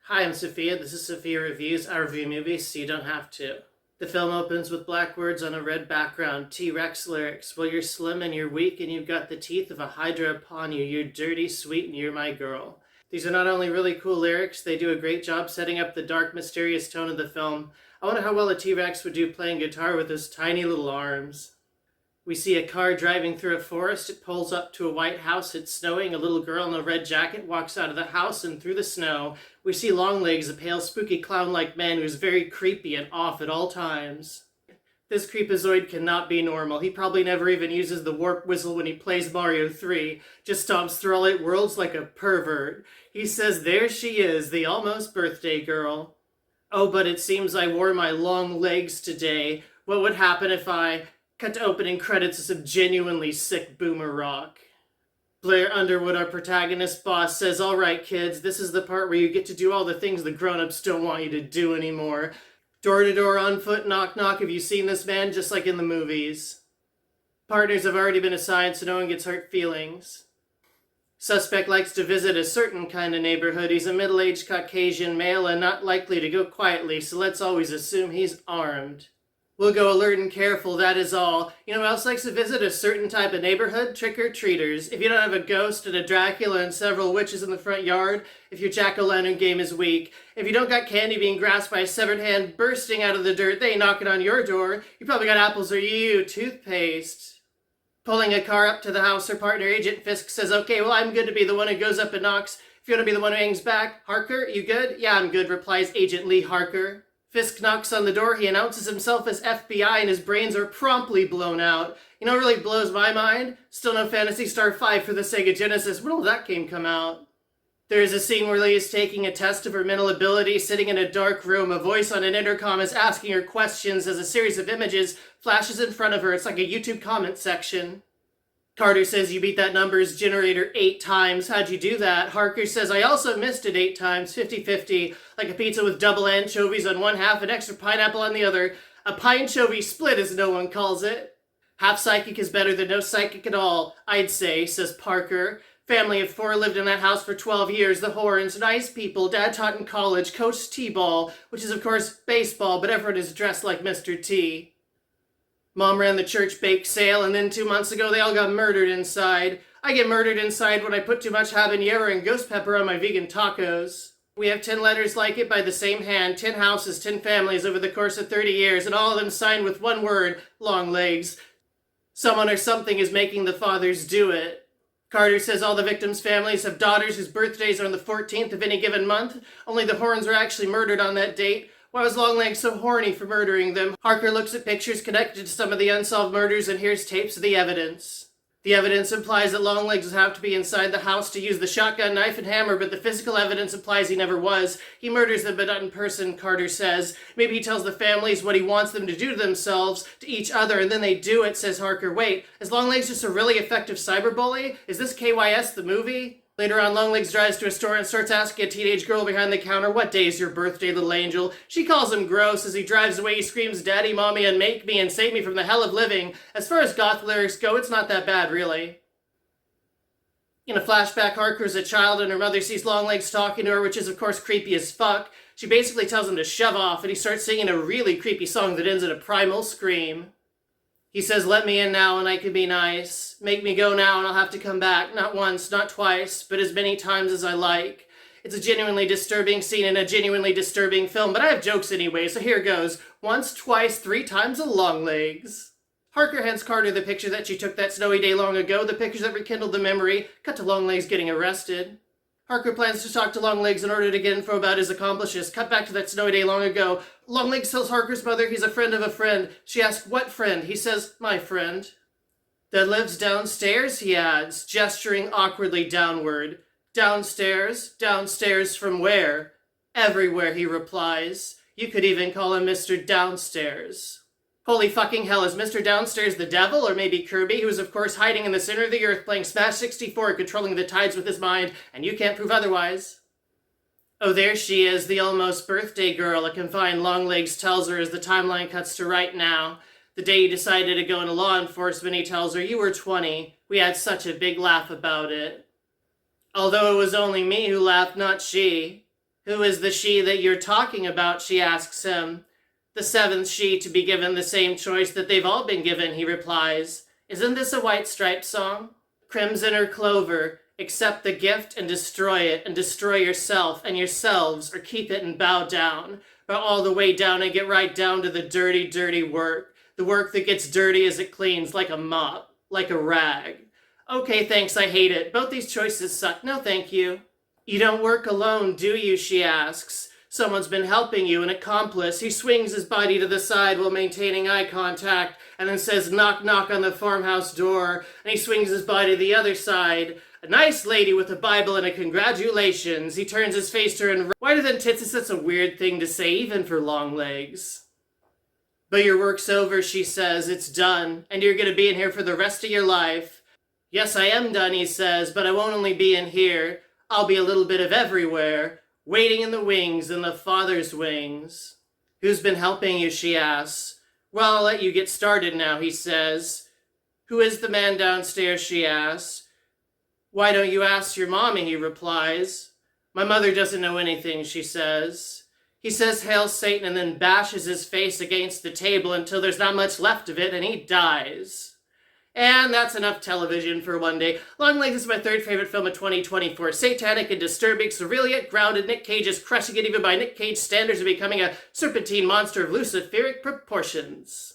Hi, I'm Sophia. This is Sophia Reviews. I review movies so you don't have to. The film opens with black words on a red background, T-Rex lyrics. Well, you're slim and you're weak and you've got the teeth of a hydra upon you. You're dirty, sweet, and you're my girl. These are not only really cool lyrics, they do a great job setting up the dark, mysterious tone of the film. I wonder how well a T-Rex would do playing guitar with those tiny little arms. We see a car driving through a forest. It pulls up to a white house. It's snowing. A little girl in a red jacket walks out of the house and through the snow. We see Longlegs, a pale, spooky clown-like man who's very creepy and off at all times. This creepazoid cannot be normal. He probably never even uses the warp whistle when he plays Mario 3. Just stomps through all 8 worlds like a pervert. He says, there she is, the almost birthday girl. Oh, but it seems I wore my long legs today. What would happen if I... Cut to opening credits of some genuinely sick boomer rock. Blair Underwood, our protagonist boss, says, all right, kids, this is the part where you get to do all the things the grown-ups don't want you to do anymore. Door to door, on foot, knock knock, have you seen this man? Just like in the movies. Partners have already been assigned so no one gets hurt feelings. Suspect likes to visit a certain kind of neighborhood. He's a middle-aged Caucasian male and not likely to go quietly, so let's always assume he's armed. We'll go alert and careful, that is all. You know who else likes to visit a certain type of neighborhood? Trick-or-treaters. If you don't have a ghost and a Dracula and several witches in the front yard, if your jack-o'-lantern game is weak, if you don't got candy being grasped by a severed hand bursting out of the dirt, they ain't knocking on your door. You probably got apples or toothpaste. Pulling a car up to the house, her partner, Agent Fisk, says, okay, well, I'm good to be the one who goes up and knocks. If you want to be the one who hangs back, Harker, you good? Yeah, I'm good, replies Agent Lee Harker. Fisk knocks on the door. He announces himself as FBI and his brains are promptly blown out. You know what really blows my mind? Still no Phantasy Star 5 for the Sega Genesis. When will that game come out? There is a scene where Lee is taking a test of her mental ability, sitting in a dark room. A voice on an intercom is asking her questions as a series of images flashes in front of her. It's like a YouTube comment section. Carter says, you beat that numbers generator 8 times. How'd you do that? Harker says, I also missed it 8 times, 50-50, like a pizza with double anchovies on one half and extra pineapple on the other. A pine-chovy split, as no one calls it. Half psychic is better than no psychic at all, I'd say, says Parker. Family of 4 lived in that house for 12 years. The Horns, nice people. Dad taught in college, coached T-ball, which is, of course, baseball, but everyone is dressed like Mr. T. Mom ran the church bake sale, and then 2 months ago they all got murdered inside. I get murdered inside when I put too much habanero and ghost pepper on my vegan tacos. We have 10 letters like it by the same hand, 10 houses, 10 families over the course of 30 years, and all of them signed with one word, Longlegs. Someone or something is making the fathers do it. Carter says all the victims' families have daughters whose birthdays are on the 14th of any given month. Only the Horns were actually murdered on that date. Why was Longlegs so horny for murdering them? Harker looks at pictures connected to some of the unsolved murders and hears tapes of the evidence. The evidence implies that Longlegs would have to be inside the house to use the shotgun, knife, and hammer, but the physical evidence implies he never was. He murders them, but not in person, Carter says. Maybe he tells the families what he wants them to do to themselves, to each other, and then they do it, says Harker. Wait, is Longlegs just a really effective cyberbully? Is this KYS the movie? Later on, Longlegs drives to a store and starts asking a teenage girl behind the counter, what day is your birthday, little angel? She calls him gross. As he drives away, he screams, Daddy, Mommy, and make me and save me from the hell of living. As far as goth lyrics go, it's not that bad, really. In a flashback, Harker's a child and her mother sees Longlegs talking to her, which is, of course, creepy as fuck. She basically tells him to shove off, and he starts singing a really creepy song that ends in a primal scream. He says, let me in now and I can be nice. Make me go now and I'll have to come back. Not once, not twice, but as many times as I like. It's a genuinely disturbing scene in a genuinely disturbing film, but I have jokes anyway, so here goes. Once, twice, 3 times a Longlegs. Harker hands Carter the picture that she took that snowy day long ago, the pictures that rekindled the memory. Cut to Longlegs getting arrested. Harker plans to talk to Longlegs in order to get info about his accomplices. Cut back to that snowy day long ago. Longlegs tells Harker's mother he's a friend of a friend. She asks, what friend? He says, my friend. That lives downstairs, he adds, gesturing awkwardly downward. Downstairs? Downstairs from where? Everywhere, he replies. You could even call him Mr. Downstairs. Holy fucking hell, is Mr. Downstairs the devil, or maybe Kirby, who is of course hiding in the center of the earth playing Smash 64 and controlling the tides with his mind, and you can't prove otherwise. Oh, there she is, the almost birthday girl, a confined Longlegs tells her as the timeline cuts to right now. The day he decided to go into law enforcement, he tells her, you were 20. We had such a big laugh about it. Although it was only me who laughed, not she. Who is the she that you're talking about, she asks him. The seventh she to be given the same choice that they've all been given, he replies. Isn't this a White Stripes song? Crimson or clover, accept the gift and destroy it, and destroy yourself and yourselves, or keep it and bow down. But all the way down and get right down to the dirty, dirty work. The work that gets dirty as it cleans, like a mop, like a rag. Okay, thanks, I hate it. Both these choices suck. No, thank you. You don't work alone, do you, she asks. Someone's been helping you, an accomplice. He swings his body to the side while maintaining eye contact, and then says, knock, knock on the farmhouse door, and he swings his body to the other side. A nice lady with a Bible and a congratulations. He turns his face to her and... Why do them tits is such a weird thing to say, even for Longlegs? But your work's over, she says. It's done, and you're gonna be in here for the rest of your life. Yes, I am done, he says, but I won't only be in here. I'll be a little bit of everywhere, waiting in the wings, in the Father's wings. Who's been helping you, she asks. Well, I'll let you get started now, he says. Who is the man downstairs, she asks. Why don't you ask your mommy, he replies. My mother doesn't know anything, she says. He says, Hail Satan, and then bashes his face against the table until there's not much left of it, and he dies. And that's enough television for one day. Longlegs is my third favorite film of 2024. Satanic and disturbing, surreal yet grounded. Nick Cage is crushing it even by Nick Cage standards and becoming a serpentine monster of luciferic proportions.